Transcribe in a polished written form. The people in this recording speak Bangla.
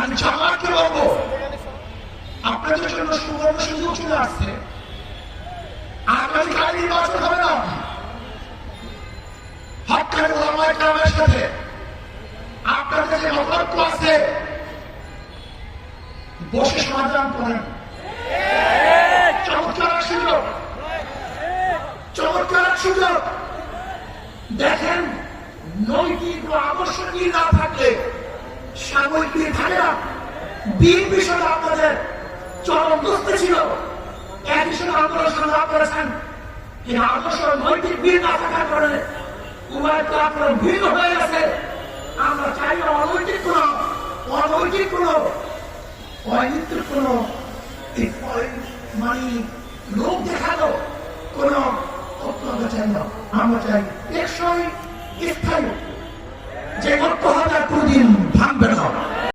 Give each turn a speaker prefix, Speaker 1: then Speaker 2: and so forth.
Speaker 1: আমি জামাতকে বলবো, আপনাদের জন্য সুবর্ণ সুযোগ চলে আসছে। আগামীকাল নির্বাচন হবে না, হক্কানি ওলামায়ে কেরামের সাথে আপনাদের যে মতপার্থক্য আছে বসে সমাধান করেন। চমৎকার সুযোগ, চমৎকার সুযোগ। দেখেন, নৈতিক ও আদর্শ না থাকলে সাময়িক থাকে না। বিএনপি সাথে আপনাদের চরম দোস্ত ছিল, একই সাথে আন্দোলন সংগ্রাম করেছেন। এই আদর্শ নৈতিক বীর না থাকার কারণে উভয় তো আপনার ভিন্ন হয়ে গেছে। আমরা চাই অনৈতিক কোন অনৈতিক কোন মানে লোক দেখালো কোন অত্যন্ত চাই না। আমরা চাই টেকসই স্থায়ী যে লক্ষ্য হাজার কোনদিন ভাঙবে না।